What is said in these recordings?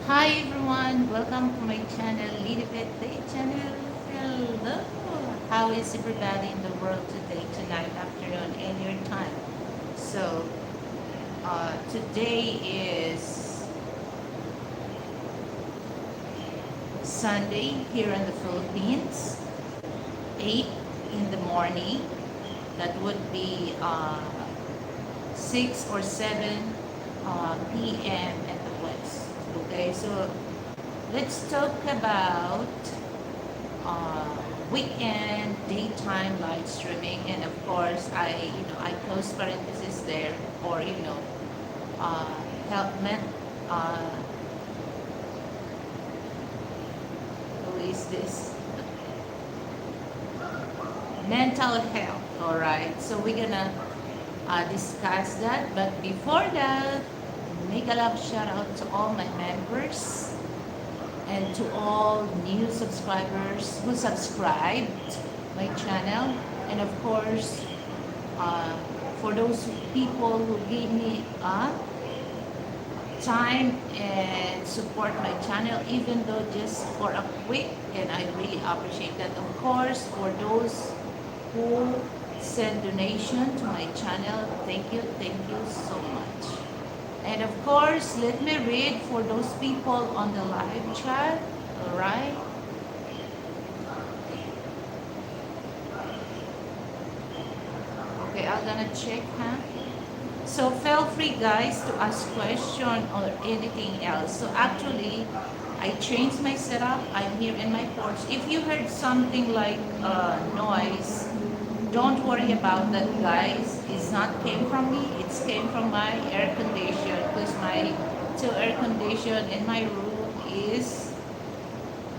Hi everyone, welcome to my channel, Liliveth Tate channel. Hello, how is everybody in the world today, tonight, afternoon, and your time? So, today is Sunday here in the Philippines, 8 in the morning. That would be 6 or 7 p.m. at the west. Okay, so let's talk about uh, weekend daytime live streaming, and of course I close parenthesis there, or uh, help uh, who is this, mental health. All right, so we're gonna discuss that, but before that, make a love shout out to all my members and to all new subscribers who subscribed my channel, and of course uh, for those people who gave me time and support my channel, even though just for a quick, and I really appreciate that. Of course, for those who send donation to my channel, thank you so much. And of course, let me read for those people on the live chat. All right. Okay, I'm gonna check, huh? So feel free, guys, to ask question or anything else. So actually, I changed my setup. I'm here in my porch. If you heard something like noise, don't worry about that, guys. It's not came from me. It's came from my air condition, because my two air condition in my room is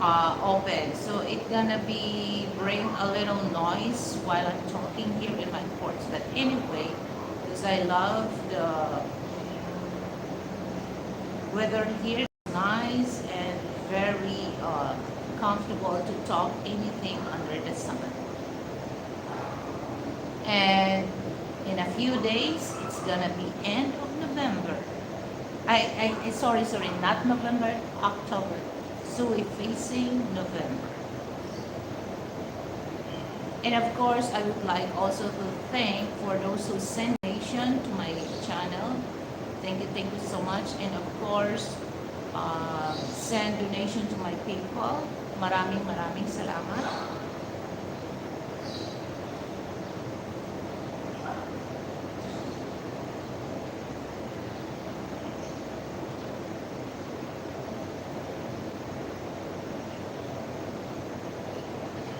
open. So it's gonna be bring a little noise while I'm talking here in my porch. But anyway, because I love the weather here, is nice and very comfortable to talk anything under the sun. And in a few days, it's gonna be end of November. Sorry, not November, October. So we're facing November. And of course, I would like also to thank for those who send donation to my channel. Thank you so much. And of course, send donation to my PayPal. Maraming salamat.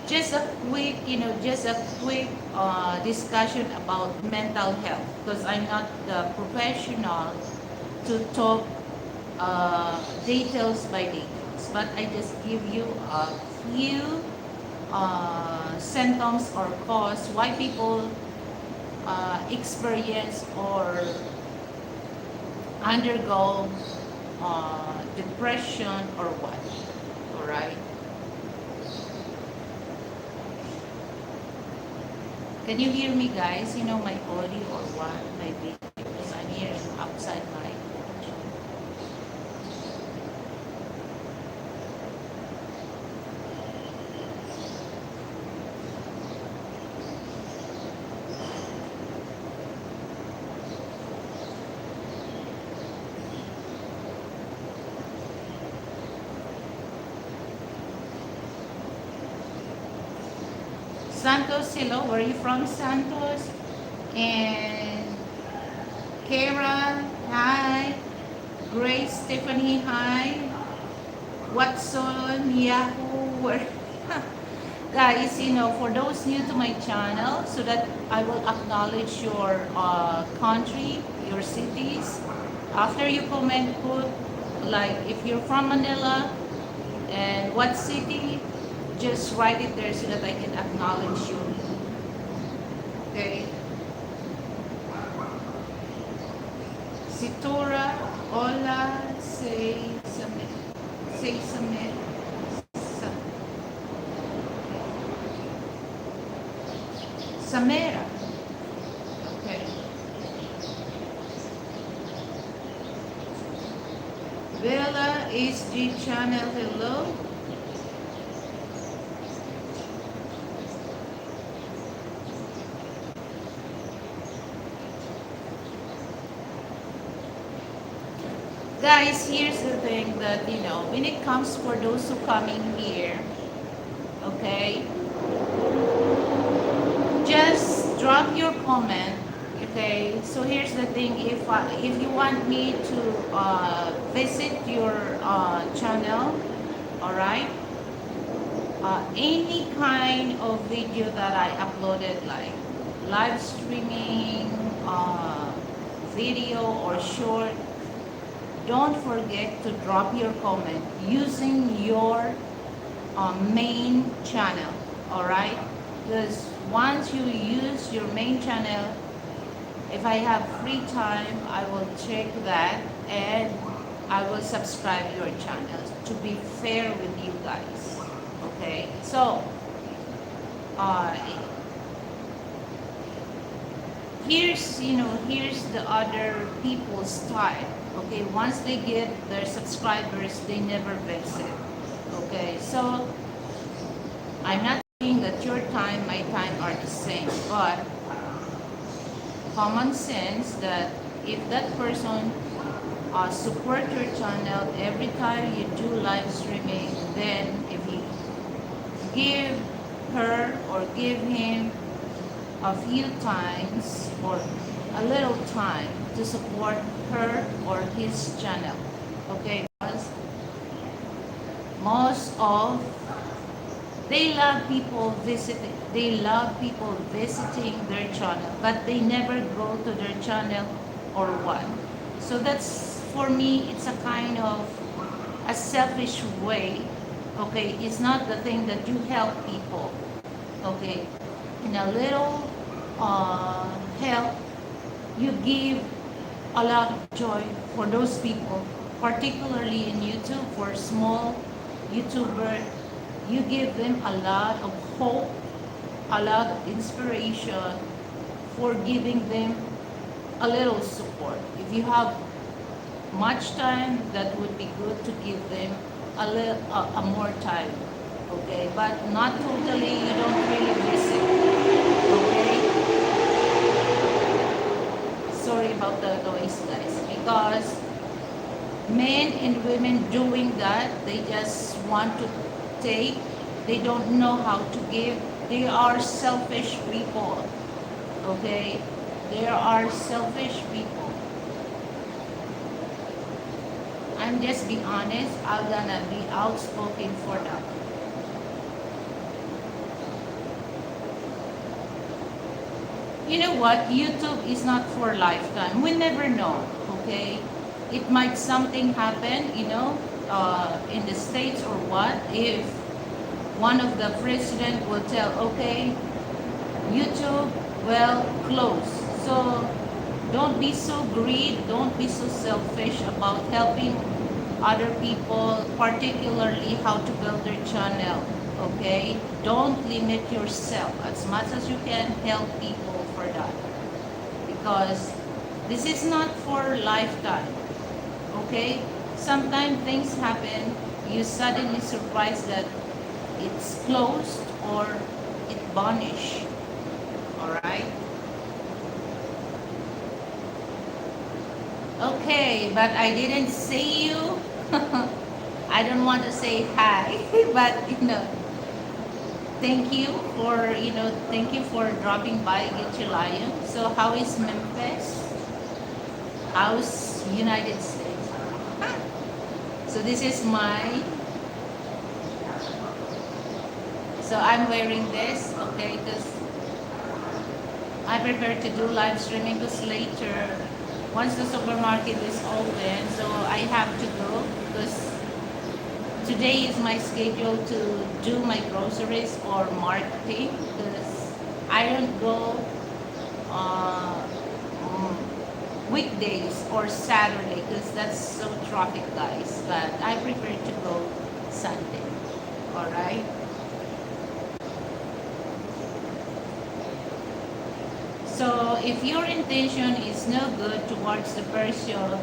Just a quick, discussion about mental health, because I'm not the professional to talk details by details, but I just give you a few symptoms or cause why people experience or undergo depression or what. All right. Can you hear me, guys? My audio or what? My video, because I'm here outside my porch. Santos, hello. Where are you from, Santos? And Kara, hi. Grace, Stephanie, hi. Watson, Yahoo, where? Guys, for those new to my channel, so that I will acknowledge your country, your cities. After you comment, put like if you're from Manila and what city, just write it there so that I can acknowledge you. Okay. Situra, hola, say Samera. Okay. Bella HG channel, hello. Guys, here's the thing that, when it comes for those who coming here, okay, just drop your comment. Okay, so here's the thing. If you want me to visit your channel, all right, any kind of video that I uploaded, like live streaming, video or short, don't forget to drop your comment using your main channel, all right? Because once you use your main channel, if I have free time, I will check that and I will subscribe your channel to be fair with you guys. Okay, so uh, here's the other people's style. Okay, once they get their subscribers, they never visit. Okay, so I'm not saying that your time, my time are the same, but common sense that if that person support your channel every time you do live streaming, then if you give her or give him a few times or a little time to support her or his channel, okay, because most of they love people visiting their channel, but they never go to their channel or what. So that's, for me, it's a kind of a selfish way. Okay, it's not the thing that you help people. Okay, in a little help, you give a lot of joy for those people, particularly in YouTube. For small YouTuber, you give them a lot of hope, a lot of inspiration, for giving them a little support. If you have much time, that would be good to give them a more time. Okay, but not totally, you don't really visit. Okay, sorry about the noise, guys, because men and women doing that, they just want to take, they don't know how to give. They are selfish people. Okay, there are selfish people. I'm just be honest, I'm gonna be outspoken for that. You know what? YouTube is not for lifetime. We never know, okay? It might something happen, in the States or what, if one of the president will tell, okay, YouTube, well, close. So don't be so greedy, don't be so selfish about helping other people, particularly how to build their channel. Okay, don't limit yourself. As much as you can, help people for that, because this is not for lifetime. Okay, sometimes things happen, you suddenly surprised that it's closed or it vanished. All right. Okay, but I didn't see you. I don't want to say hi, but thank you for dropping by Guilty Lion. So how is Memphis? How's United States? So this is so I'm wearing this, okay, because I prefer to do live streaming, because later, once the supermarket is open, so I have to go, because today is my schedule to do my groceries or marketing, because I don't go weekdays or Saturday, because that's so traffic, guys, but I prefer to go Sunday. All right. So if your intention is no good towards the person,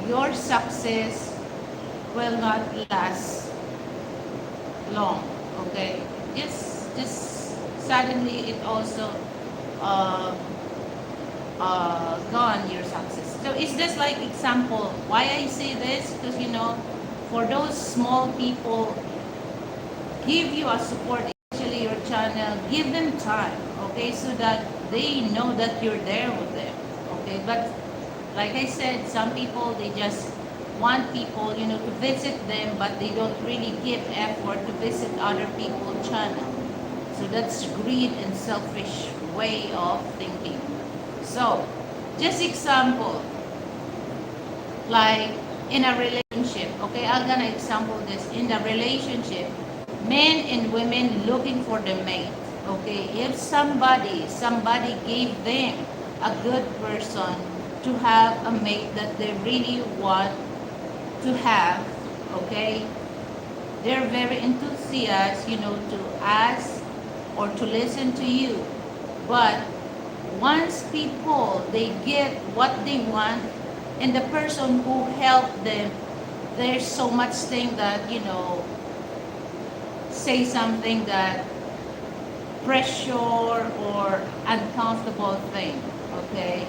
your success will not last long. Okay, just suddenly it also uh, gone your success. So it's just like example. Why I say this? Because for those small people, give you a support, especially your channel. Give them time, okay, so that they know that you're there with them, okay. But like I said, some people they just want people, to visit them, but they don't really give effort to visit other people's channel. So that's greed and selfish way of thinking. So, just example, like in a relationship, okay, I'm gonna example this. In the relationship, men and women looking for the mate, okay. If somebody gave them a good person to have a mate that they really want to have, okay, they're very enthusiastic, to ask or to listen to you. But once people they get what they want, and the person who helped them, there's so much thing that say something that pressure or uncomfortable thing, okay.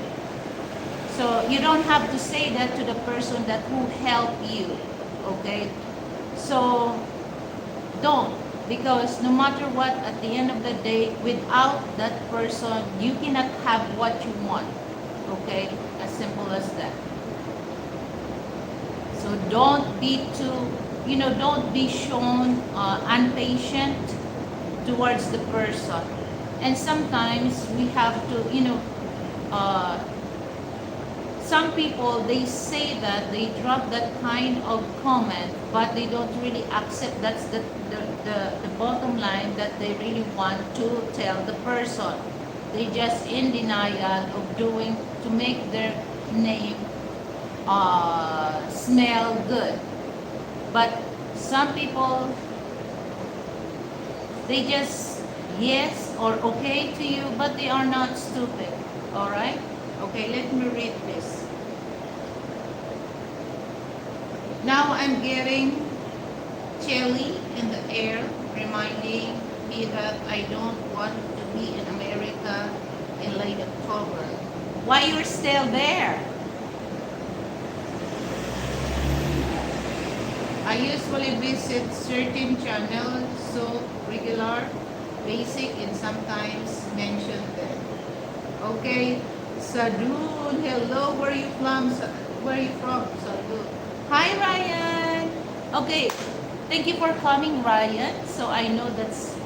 So you don't have to say that to the person that who helped you, okay. So don't, because no matter what, at the end of the day, without that person you cannot have what you want, okay. As simple as that. So don't be too, don't be shown impatient towards the person. And sometimes we have to, uh, some people they say that they drop that kind of comment, but they don't really accept that's the bottom line that they really want to tell the person. They just in denial of doing to make their name smell good. But some people they just yes or okay to you, but they are not stupid. All right. Okay, let me read this. Now I'm getting chilly in the air, reminding me that I don't want to be in America in late October. Why you're still there? I usually visit certain channels, so regular, basic, and sometimes mention them. Okay, Sadun, hello, where are you from? Where are you from, Sadun? Hi, Ryan. Okay, thank you for coming, Ryan. So I know that's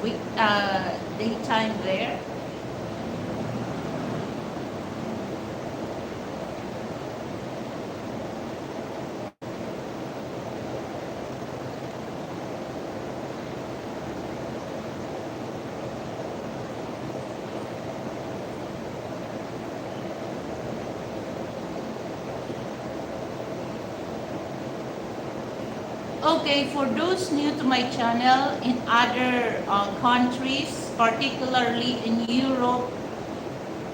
daytime there. Okay, for those new to my channel in other countries, particularly in Europe,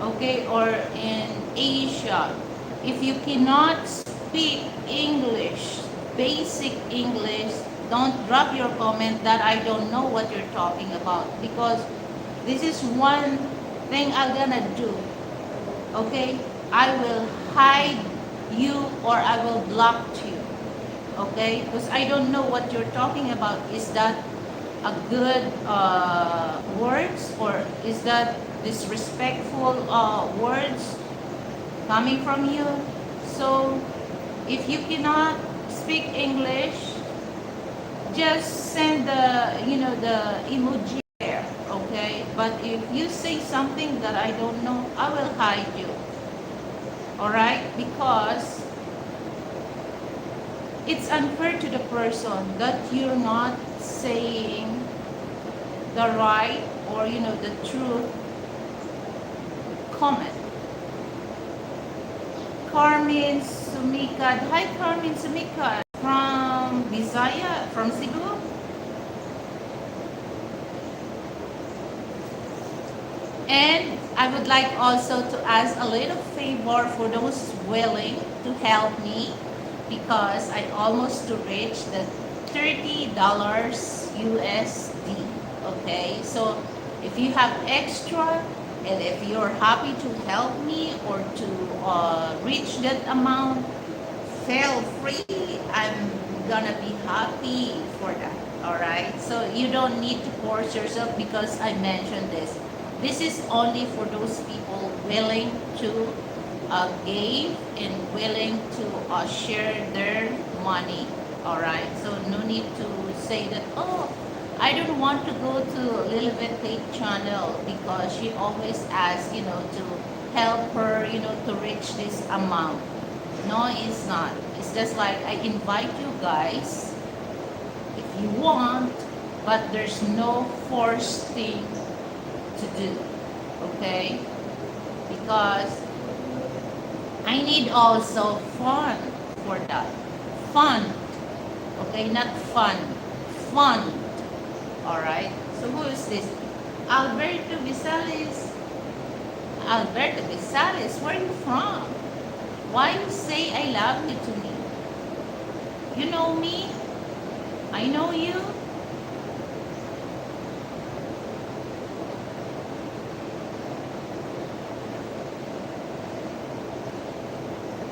okay, or in Asia, if you cannot speak English, basic English, don't drop your comment that I don't know what you're talking about, because this is one thing I'm gonna do, okay? I will hide you or I will block you, okay? Because I don't know what you're talking about. Is that a good words, or is that disrespectful words coming from you? So if you cannot speak English, just send the emoji there, okay. But if you say something that I don't know, I will hide you, all right, because it's unfair to the person that you're not saying the right or the truth comment. Carmen Sumika, hi Carmen Sumika from Visaya, from Cebu. And I would like also to ask a little favor for those willing to help me. because I almost to reach the $30 USD. Okay, so if you have extra and if you're happy to help me or to reach that amount, feel free. I'm gonna be happy for that. All right, so you don't need to force yourself because I mentioned this. This is only for those people willing to give and willing to share their money. All right, so no need to say that, oh, I don't want to go to Liliveth Tate channel because she always asks, to help her, to reach this amount. No, it's not. It's just like I invite you guys if you want, but there's no forced thing to do. Okay? Because I need also fun for that. Fun. Okay, not fun. Fun. Alright? So who is this? Alberto Visalis. Alberto Visalis, where are you from? Why you say I love you to me? You know me? I know you?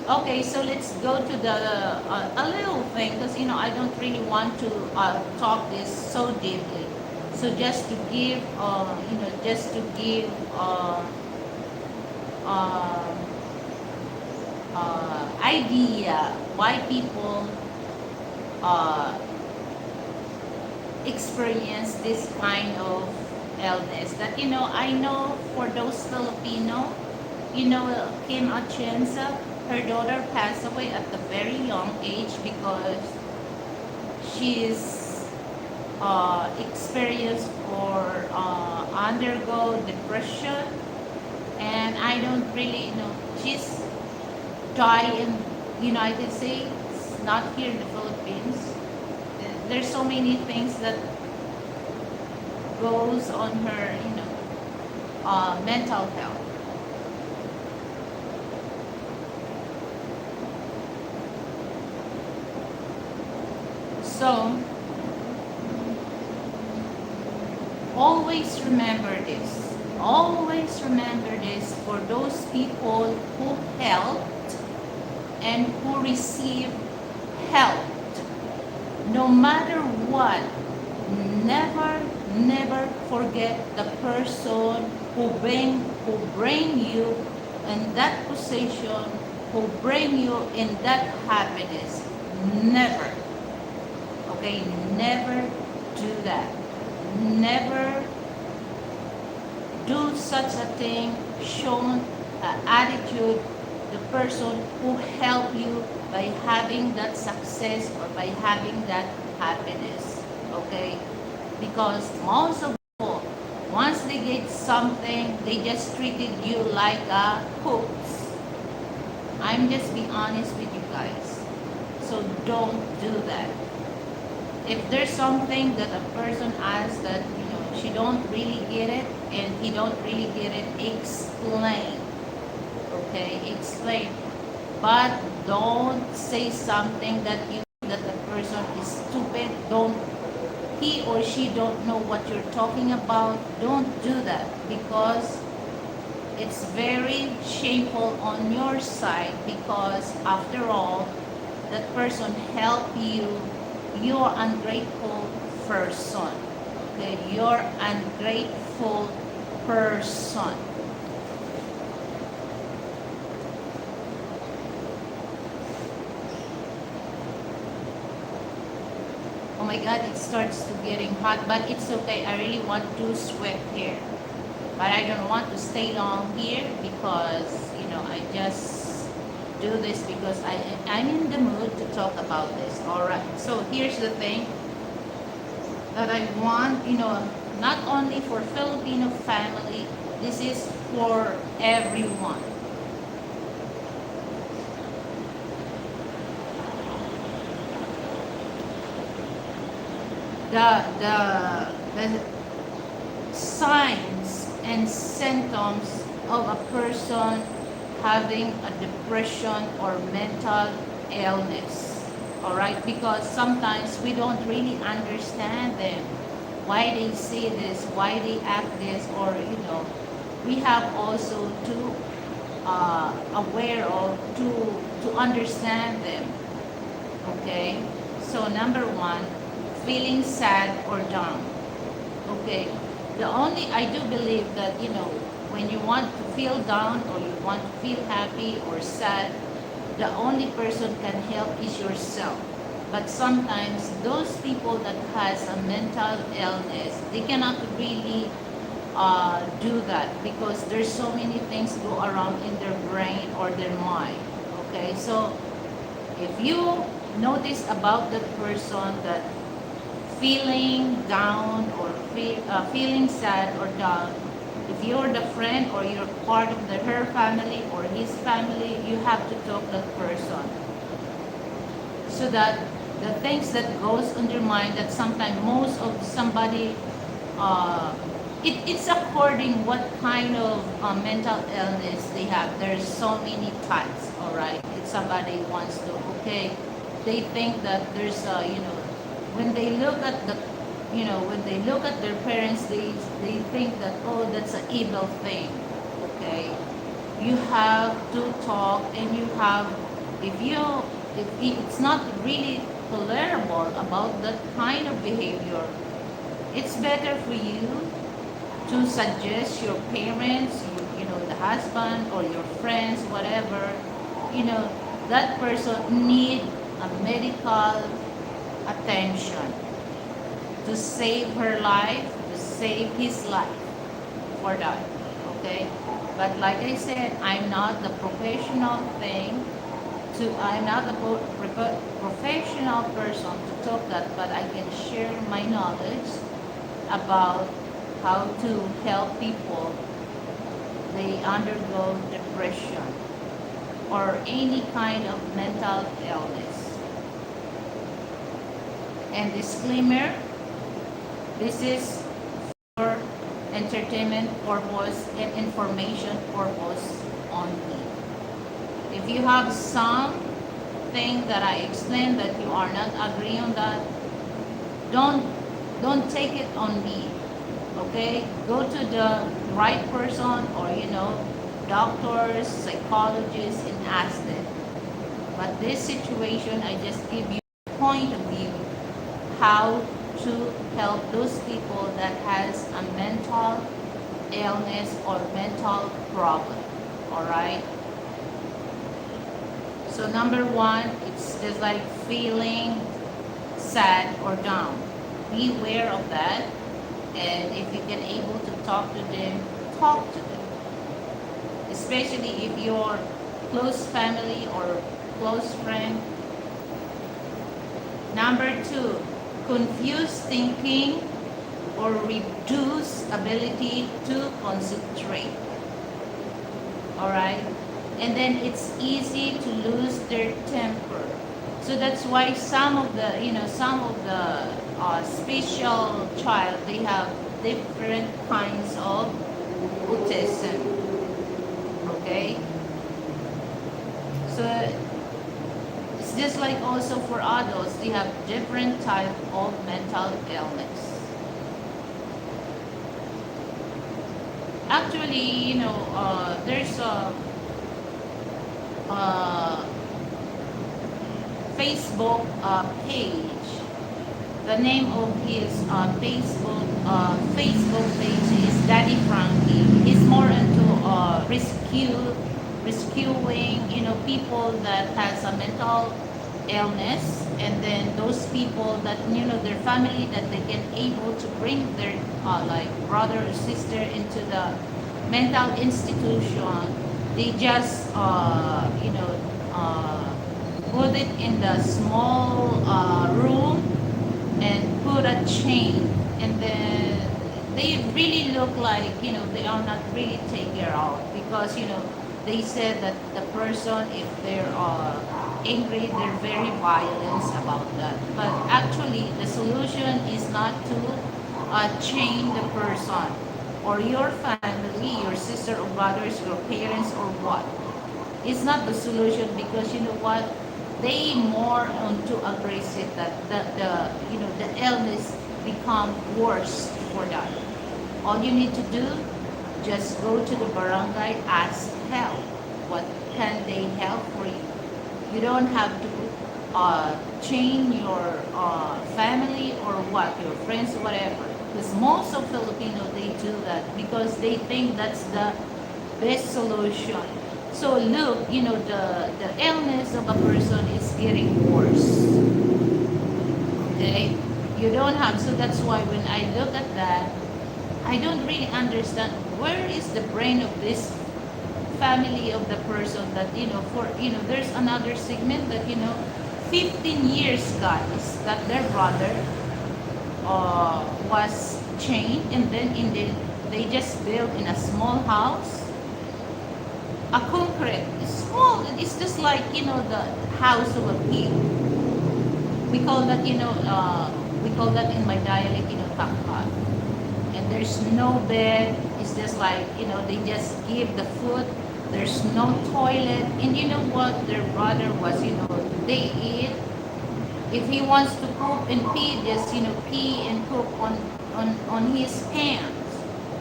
Okay, so let's go to the a little thing because I don't really want to talk this so deeply. So just to give um, idea why people uh, experience this kind of illness. That I know for those Filipino, Kim Atienza, her daughter passed away at a very young age because she's experienced or undergo depression, and I don't really know. She's died in United States, not here in the Philippines. There's so many things that goes on her, mental health. So always remember this. Always remember this for those people who helped and who receive help. No matter what, never forget the person who bring you in that position, who bring you in that happiness. Never, okay, never do that. Never do such a thing, shown attitude the person who helped you by having that success or by having that happiness. Okay? Because most of all, once they get something, they just treated you like a hooks. I'm just being honest with you guys. So don't do that. If there's something that a person asks that she don't really get it and he don't really get it, explain. Okay, explain. But don't say something that the person is stupid. Don't he or she don't know what you're talking about. Don't do that because it's very shameful on your side because after all, that person helped you. You're ungrateful person. Okay, you're ungrateful person. Oh my God, it starts to getting hot, but it's okay. I really want to sweat here, but I don't want to stay long here because I just do this because I'm in the mood to talk about this. All right. So here's the thing that I want, not only for Filipino family. This is for everyone. The signs and symptoms of a person having a depression or mental illness. All right, because sometimes we don't really understand them, why they say this, why they act this, or we have also to aware of to understand them. Okay, so number one, feeling sad or down. Okay, the only I do believe that when you want to feel down or you want to feel happy or sad, the only person can help is yourself. But sometimes those people that has a mental illness, they cannot really do that because there's so many things go around in their brain or their mind. Okay, so if you notice about that person that feeling down or feeling sad or down, if you're the friend or you're part of her family or his family, you have to talk that person so that the things that goes on their mind, that sometimes most of somebody it's according what kind of mental illness they have. There's so many types. All right, if somebody wants to, okay, they think that there's when they look at the when they look at their parents, they think that, oh, that's an evil thing. Okay, you have to talk, and you have, if you if it's not really tolerable about that kind of behavior, it's better for you to suggest your parents, the husband or your friends, whatever, that person need a medical attention to save her life, to save his life for that. Okay? But like I said, I'm not the professional thing I'm not the professional person to talk that, but I can share my knowledge about how to help people they undergo depression or any kind of mental illness. And disclaimer, this is for entertainment purpose and information purpose only. If you have something that I explained that you are not agreeing on that, don't take it on me. Okay, go to the right person, or doctors, psychologists, and ask them. But this situation, I just give you a point of view how to help those people that has a mental illness or mental problem. All right. So number one, it's just like feeling sad or down. Be aware of that. And if you can able to talk to them, talk to them. Especially if you're close family or close friend. Number two, confused thinking or reduce ability to concentrate. Alright? And then it's easy to lose their temper. So that's why some of the special child, they have different kinds of autism. Okay, so it's just like also for adults, they have different type of mental illness. Actually, there's a Facebook page. The name of his Facebook page is Daddy Frankie. He's more into rescuing, people that has a mental illness, and then those people that their family that they can able to bring their like brother or sister into the mental institution. They just put it in the small room and put a chain, and then they really look like they are not really taken care of, because they said that the person, if they're angry, they're very violent about that. But actually the solution is not to chain the person or your family, your sister or brothers, your parents or what. It's not the solution, because you know what, they more onto aggressive that the you know the illness become worse for that. All you need to do, just go to the barangay, ask help. What can they help for you? You don't have to chain your family or what, your friends, whatever. Because most of Filipino, they do that because they think that's the best solution. So look, the illness of a person is getting worse. Okay? You don't have, so that's why when I look at that, I don't really understand where is the brain of this family of the person that, there's another segment that, 15 years, guys, that their brother was chained, and then they just built in a small house, a concrete, it's small, it's just like, the house of a pig. We call that, we call that in my dialect, takpat. And there's no bed, it's just like, they just give the food, there's no toilet, and you know what, their brother was, they eat, if he wants to poop and pee, just, pee and poop on his pants.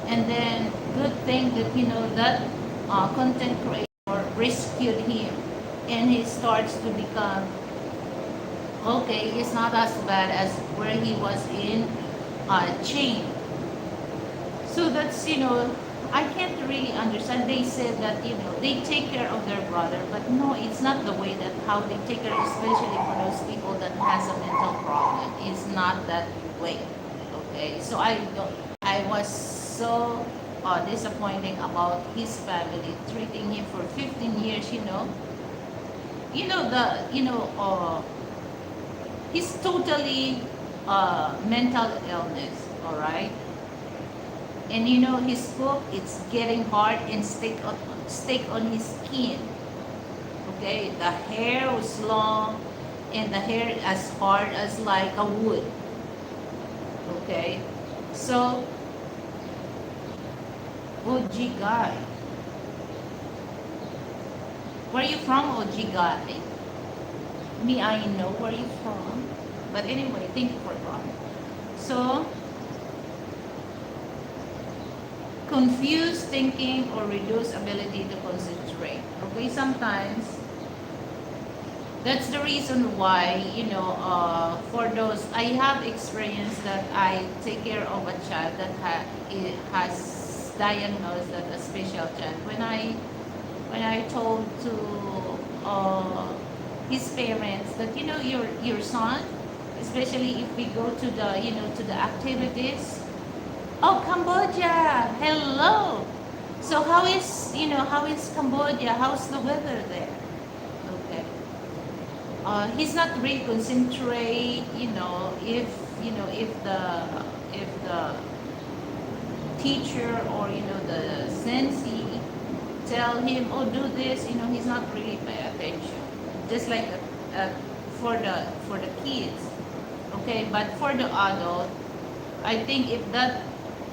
And then good thing that, that content creator rescued him, and he starts to become okay. It's not as bad as where he was in chain. So that's, I can't really understand. They said that, they take care of their brother, but no, it's not the way that how they take care, especially for those people that has a mental problem. It's not that way. Okay, so I was so disappointing about his family treating him for 15 years. You know the you know he's totally mental illness. All right. And his book, it's getting hard and stick on his skin. Okay, the hair was long, and the hair as hard as like a wood. Okay, so OG guy, where you from, OG guy? Me, I know where you from, but anyway, thank you for coming. So confused thinking or reduced ability to concentrate. Okay, sometimes that's the reason why, for those, I have experience that I take care of a child that has diagnosed that a special child. When I told to his parents that, your son, especially if we go to the, to the activities. Oh, Cambodia. Hello. So how is Cambodia? How's the weather there? Okay. He's not really concentrate, if the teacher or, the sensei tell him, oh, do this, he's not really pay attention. Just like for the kids. Okay, but for the adult, I think if that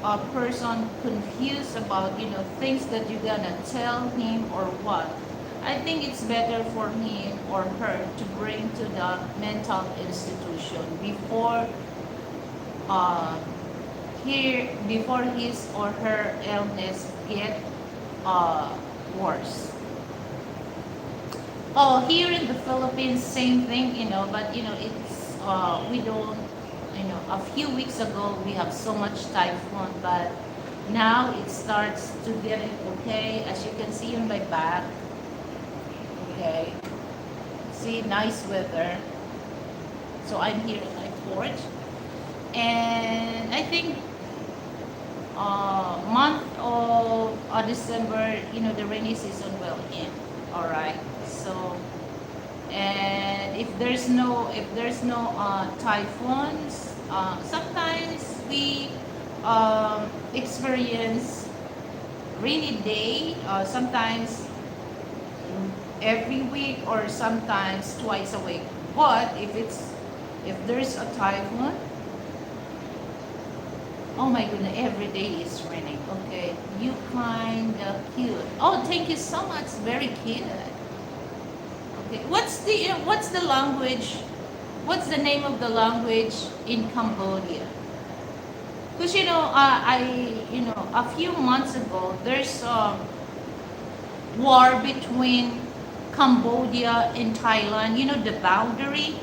a person confused about things that you're gonna tell him or what, I think it's better for him or her to bring to the mental institution before before his or her illness get worse. Oh, here in the Philippines, same thing, but it's we don't, a few weeks ago we have so much typhoon, but now it starts to get it okay, as you can see on my back. Okay, see, nice weather. So I'm here in my porch, and I think month of December, the rainy season will end. All right, so. And if there's no typhoons, sometimes we experience rainy day. Sometimes every week or sometimes twice a week. But if there's a typhoon, oh my goodness, every day is raining. Okay, you kind of cute. Oh, thank you so much. Very cute. Okay. What's the language? What's the name of the language in Cambodia? Because a few months ago, there's a war between Cambodia and Thailand. You know the boundary.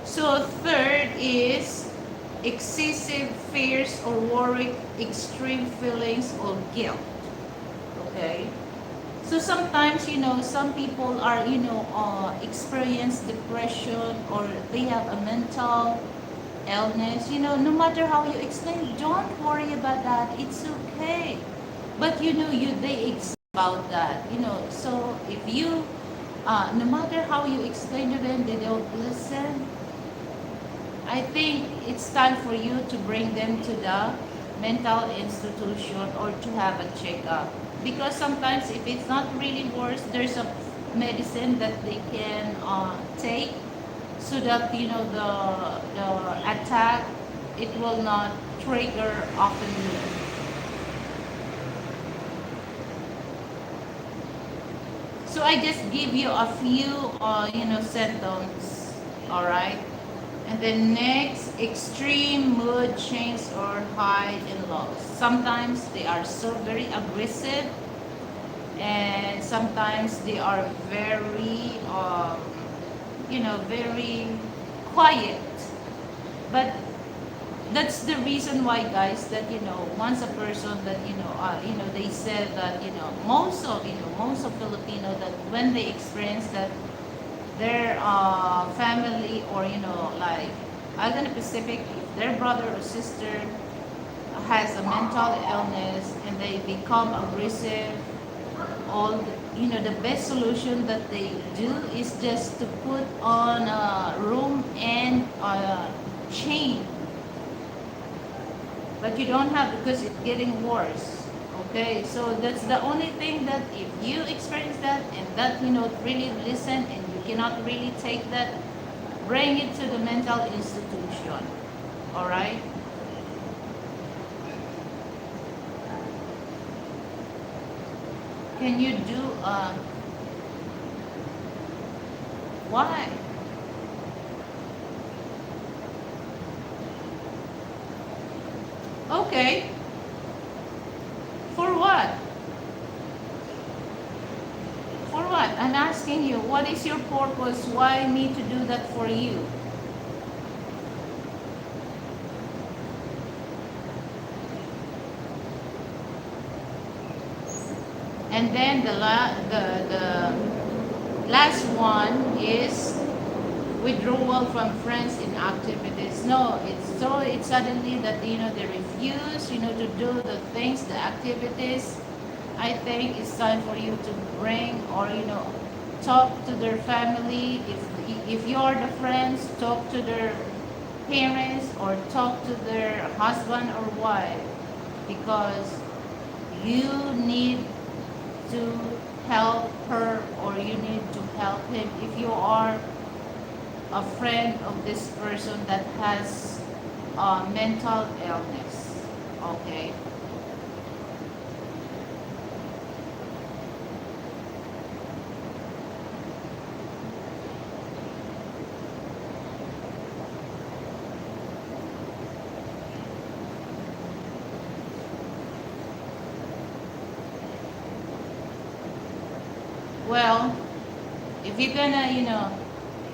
So third is excessive fears or worry, extreme feelings of guilt. Okay. So sometimes, some people are, experience depression or they have a mental illness. No matter how you explain, don't worry about that. It's okay. But they explain about that. So if you, no matter how you explain to them, they don't listen. I think it's time for you to bring them to the mental institution or to have a checkup. Because sometimes if it's not really worse, there's a medicine that they can take so that the attack it will not trigger often. So I just give you a few symptoms, all right? And then next, extreme mood change or high and lows. Sometimes they are so very aggressive, and sometimes they are very, very quiet. But that's the reason why, guys, that once a person that they said that most of Filipino that when they experience that their family or like other than Pacific, if their brother or sister has a mental illness and they become aggressive, the best solution that they do is just to put on a room and a chain. But you don't have because it's getting worse. Okay, so that's the only thing that if you experience that and that really listen and you cannot really take that, bring it to the mental institution. All right. Can you do why? Okay. For what? For what? I'm asking you, what is your purpose? Why me to do that for you? And then the last one is withdrawal from friends in activities. No, it's suddenly that they refuse to do the things, the activities. I think it's time for you to bring or talk to their family. If you're the friends, talk to their parents or talk to their husband or wife because you need to help her or you need to help him if you are a friend of this person that has mental illness. Okay. Well, if you're gonna,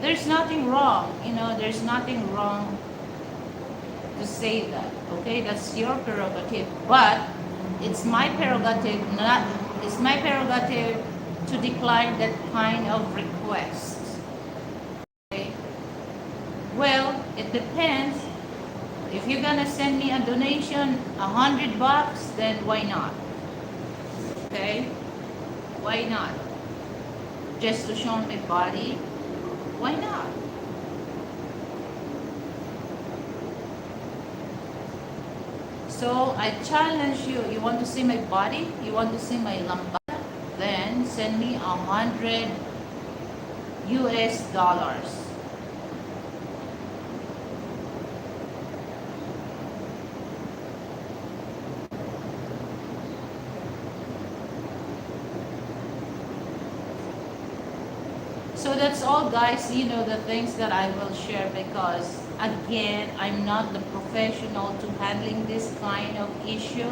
there's nothing wrong, there's nothing wrong to say that, okay? That's your prerogative, but it's my prerogative, to decline that kind of request. Okay? Well, it depends. If you're gonna send me a donation, $100, then why not? Okay? Why not? Just to show my body? Why not? So I challenge you. You want to see my body? You want to see my lambada? Then send me $100. So that's all, guys, the things that I will share, because again, I'm not the professional to handling this kind of issue,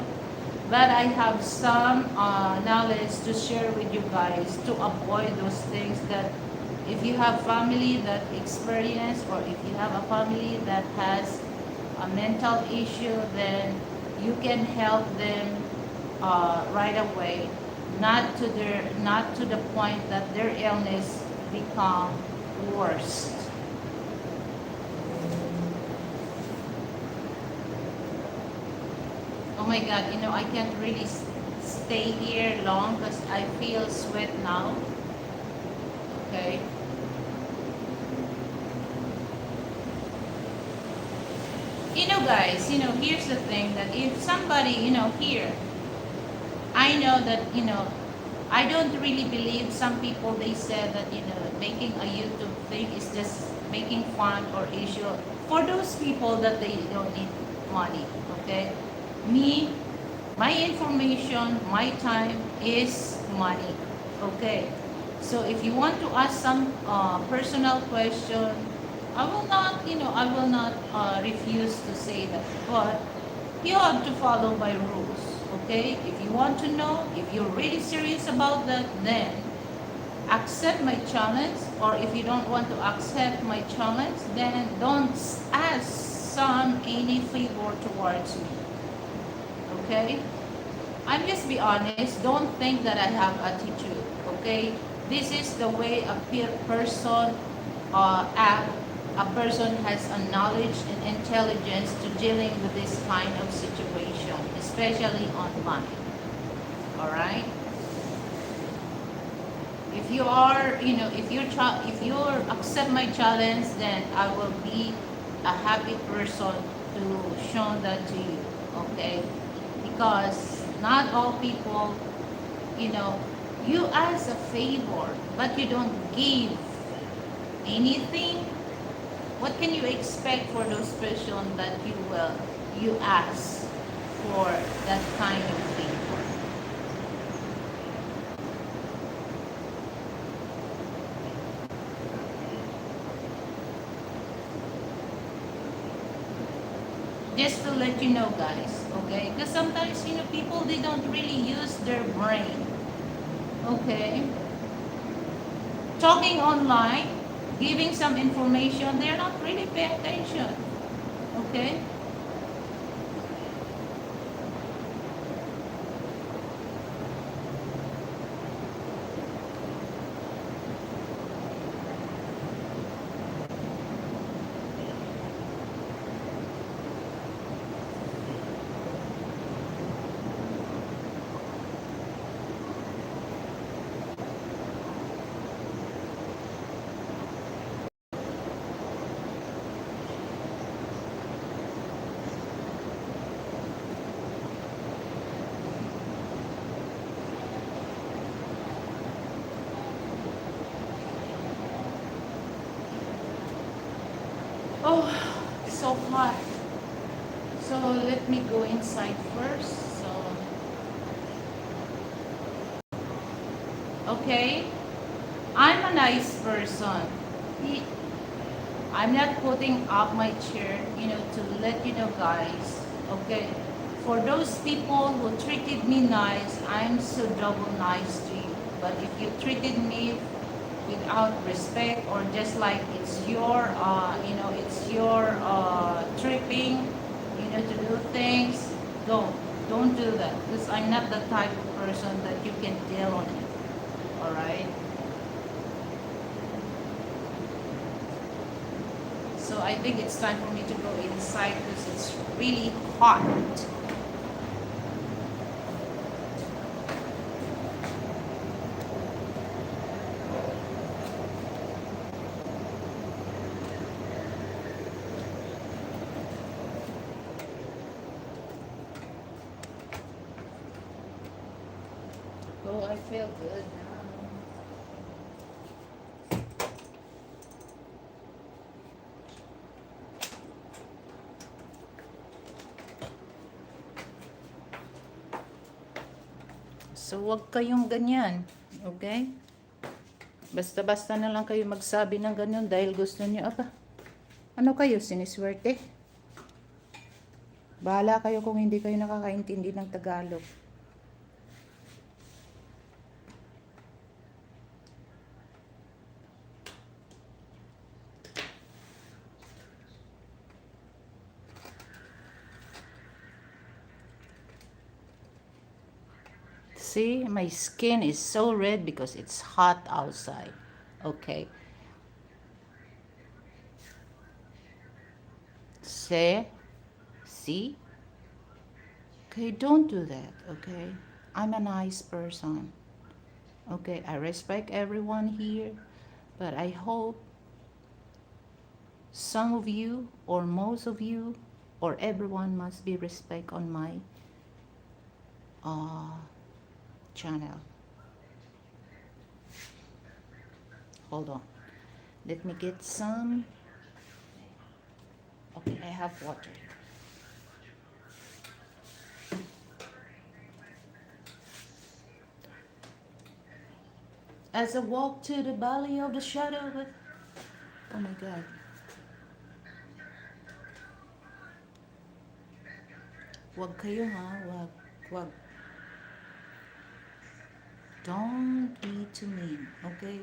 but I have some knowledge to share with you guys to avoid those things. That if you have family that experience, or if you have a family that has a mental issue, then you can help them right away, not to the point that their illness become worse. Oh my God, I can't really stay here long because I feel sweat now. Okay. Guys, here's the thing, that if somebody, here, I know that, I don't really believe some people, they said that, making a YouTube thing is just making fun or issue for those people that they don't need money, okay? Me, my information, my time is money, okay? So if you want to ask some personal question, I will not refuse to say that, but you have to follow my rules, okay? If you want to know, if you're really serious about that, then accept my challenge. Or if you don't want to accept my challenge, then don't ask any favor towards me, okay? I'm just be honest. Don't think that I have attitude, okay? This is the way a person act. A person has a knowledge and intelligence to dealing with this kind of situation, especially online. All right. If you are, if you accept my challenge, then I will be a happy person to show that to you. Okay, because not all people, you know, you ask a favor, but you don't give anything. What can you expect for those person that you ask for that kind of favor? Just to let you know, guys, okay? Because sometimes, people, they don't really use their brain, okay? Talking online, giving some information, they're not really paying attention, okay? Oh, so hot. So let me go inside first. So, okay, I'm a nice person. He- I'm not putting up my chair, to let you know, guys. Okay, for those people who treated me nice, I'm so double nice to you. But if you treated me without respect, or just like it's your tripping, to do things, don't do that, because I'm not the type of person that you can deal on it. All right. So I think it's time for me to go inside because it's really hot. Oh, I feel good now. So, wag kayong ganyan. Okay? Basta-basta na lang kayo magsabi ng ganyan dahil gusto niyo. Aba, ano kayo, siniswerte? Bahala kayo kung hindi kayo nakakaintindi ng Tagalog. See, my skin is so red because it's hot outside. Okay. See? See? Okay, don't do that, okay? I'm a nice person. Okay, I respect everyone here, but I hope some of you or most of you or everyone must be respect on my uh, channel. Hold on. Let me get some. Okay, I have water. As I walk to the valley of the shadow of... Oh my God. Wag kayo ha, wag, wag. Don't be too mean, okay?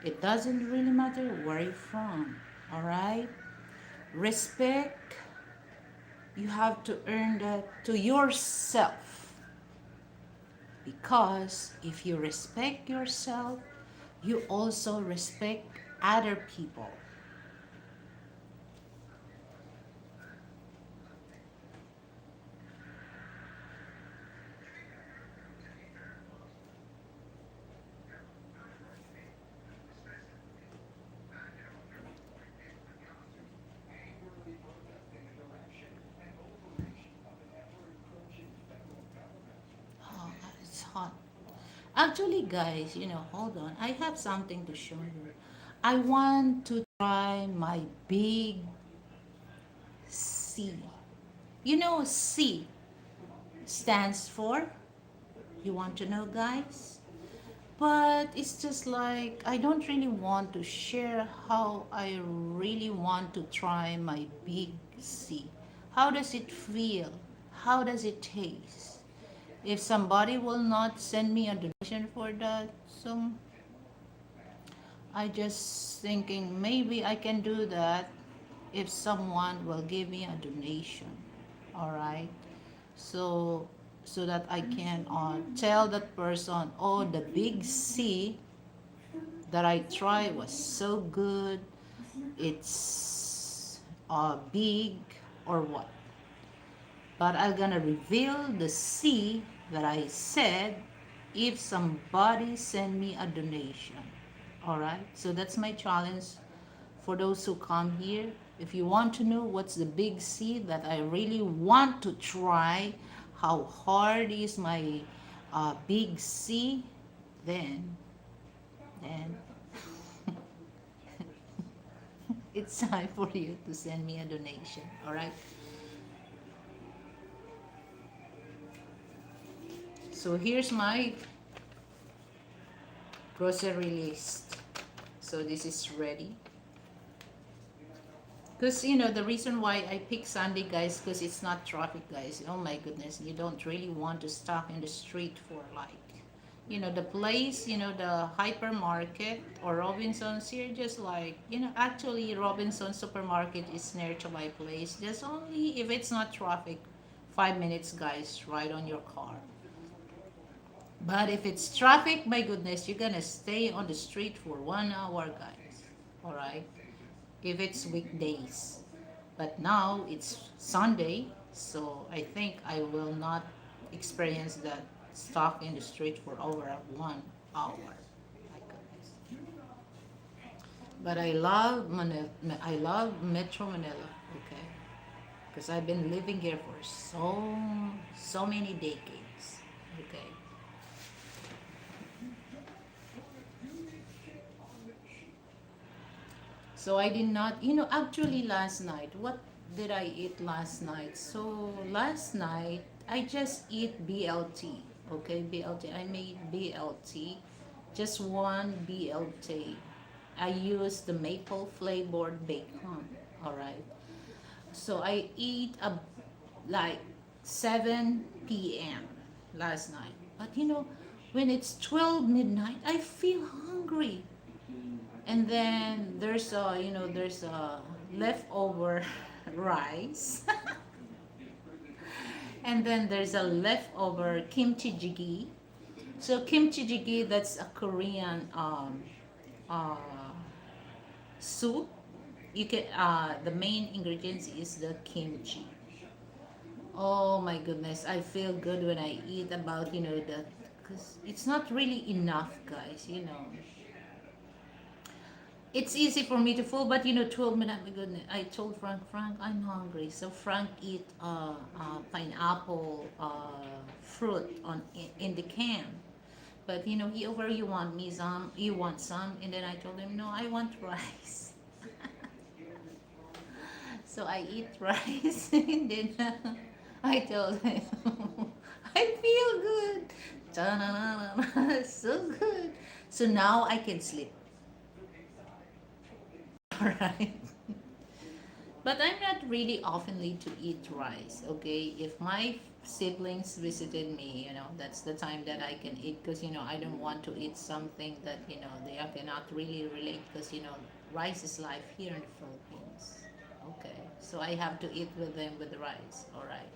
It doesn't really matter where you're from, alright? Respect, you have to earn that to yourself. Because if you respect yourself, you also respect other people. Oh, it's hot. Actually, guys, hold on. I have something to show you. I want to try my big C. C stands for, you want to know, guys? But it's just like, I don't really want to share how I really want to try my big C. How does it feel? How does it taste? If somebody will not send me a donation for that, so I just thinking maybe I can do that if someone will give me a donation. All right. So so that I can tell that person, oh, the big C that I tried was so good. It's big or what. But I'm gonna reveal the C that I said if somebody send me a donation. All right. So that's my challenge for those who come here. If you want to know what's the big C that I really want to try, how hard is my big C, then then it's time for you to send me a donation. All right. So here's my grocery list. So this is ready. Because the reason why I pick Sunday, guys, because it's not traffic, guys. Oh my goodness, you don't really want to stop in the street for like, the place, the hypermarket or Robinson's here, just like, actually Robinson's supermarket is near to my place. Just only if it's not traffic, 5 minutes, guys, right on your car. But if it's traffic, my goodness, you're gonna stay on the street for 1 hour, guys. All right, if it's weekdays. But now it's Sunday, so I think I will not experience that stuck in the street for over 1 hour. My goodness. But I love Manila, I love Metro Manila, okay? Because I've been living here for so many decades, okay? So I did not, actually last night, what did I eat last night? So last night, I just eat BLT. Okay, BLT. I made BLT. just one BLT. I use the maple flavored bacon. All right. So I eat like 7 p.m. last night. But when it's 12 midnight, I feel hungry. And then there's a leftover rice. And then there's a leftover kimchi jjigae. So kimchi jjigae, that's a Korean uh, soup. You can the main ingredients is the kimchi. Oh my goodness, I feel good when I eat about the, because it's not really enough, guys. It's easy for me to full, but 12 minutes. My goodness, I told Frank, I'm hungry. So Frank eat pineapple fruit in the can. But he over, you want me some, you want some, and then I told him no, I want rice. So I eat rice, and then I told him I feel good. Ta-na-na-na-na. So good. So now I can sleep. All right. But I'm not really oftenly to eat rice, okay? If my siblings visited me, that's the time that I can eat, because, I don't want to eat something that, they cannot really relate, because, rice is life here in the Philippines. Okay. So I have to eat with them with the rice, all right?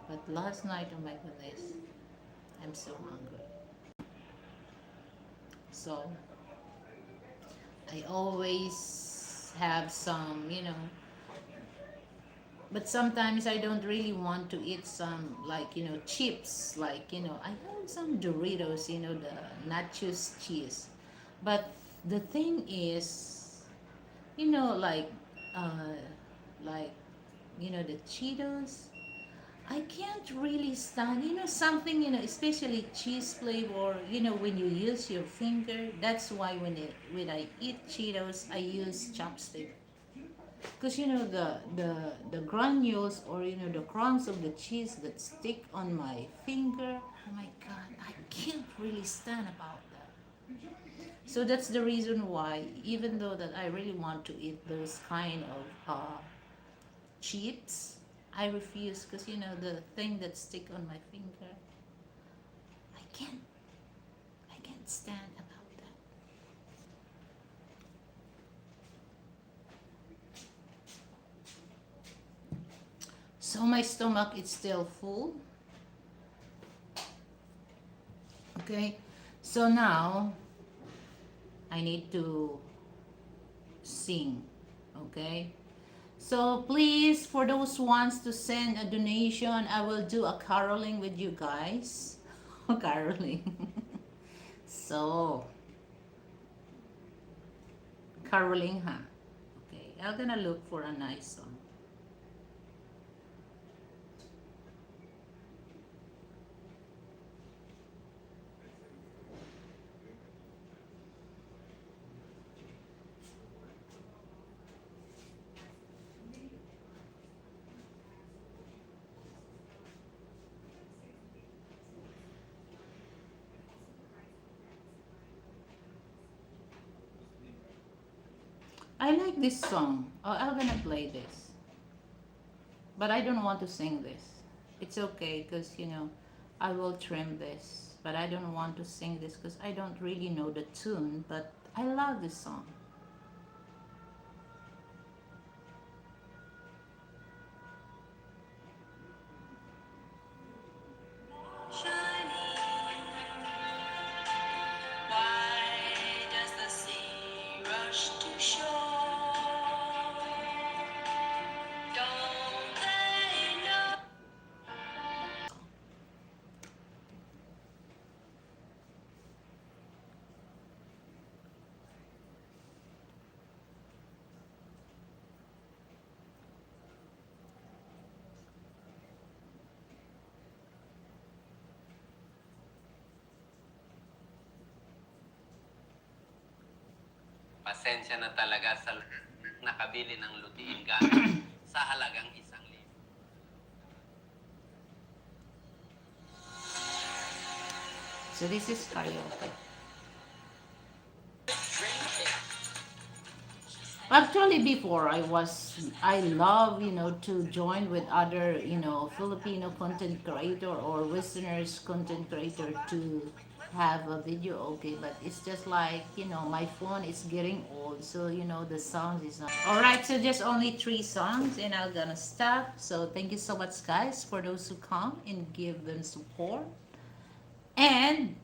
But last night, oh my goodness, I'm so hungry. So I always have some, but sometimes I don't really want to eat some, like chips, like I have some Doritos, the nachos cheese. But the thing is, like uh like the Cheetos, I can't really stand, something, especially cheese flavor, when you use your finger. That's why when I eat Cheetos, I use chopstick. Because the granules, or the crumbs of the cheese that stick on my finger, oh my god, I can't really stand about that. So that's the reason why, even though that I really want to eat those kind of chips, I refuse, because the thing that stick on my finger, I can't I can't stand about that. So my stomach is still full. Okay, so now I need to sing. Okay, so please, for those wants to send a donation, I will do a caroling with you guys. Caroling. So caroling, huh? Okay, I'm gonna look for a nice song. I like this song. Oh, I'm gonna play this, but I don't want to sing this. It's okay, because I will trim this, but I don't want to sing this because I don't really know the tune. But I love this song. Pasensya na talaga sa nakabili ng lutiin gamit sa halagang 1,000. So this is karaoke. Actually, before I love, to join with other, Filipino content creator or listeners content creator to have a video, okay, but it's just like, my phone is getting old, so, the sound is not. All right, so just only three songs, and I'm gonna stop. So thank you so much, guys, for those who come and give them support, and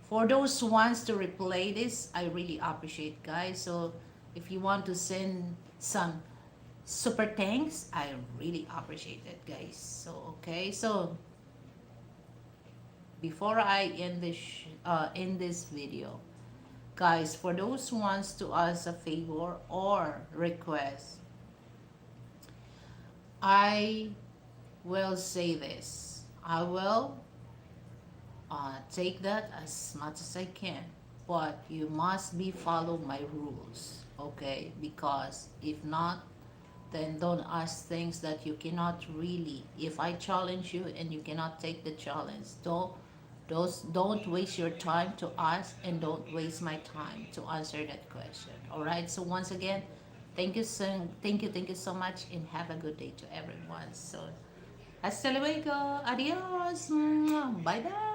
for those who wants to replay this, I really appreciate, guys. So if you want to send some super thanks, I really appreciate it, guys. So okay, so before I end this video, guys, for those who wants to ask a favor or request, I will say this. I will take that as much as I can, but you must be follow my rules, okay? Because if not, then don't ask things that you cannot really. If I challenge you and you cannot take the challenge, don't waste your time to ask, and don't waste my time to answer that question. All right. So once again, thank you so much, and have a good day to everyone. So hasta luego, adios, bye bye.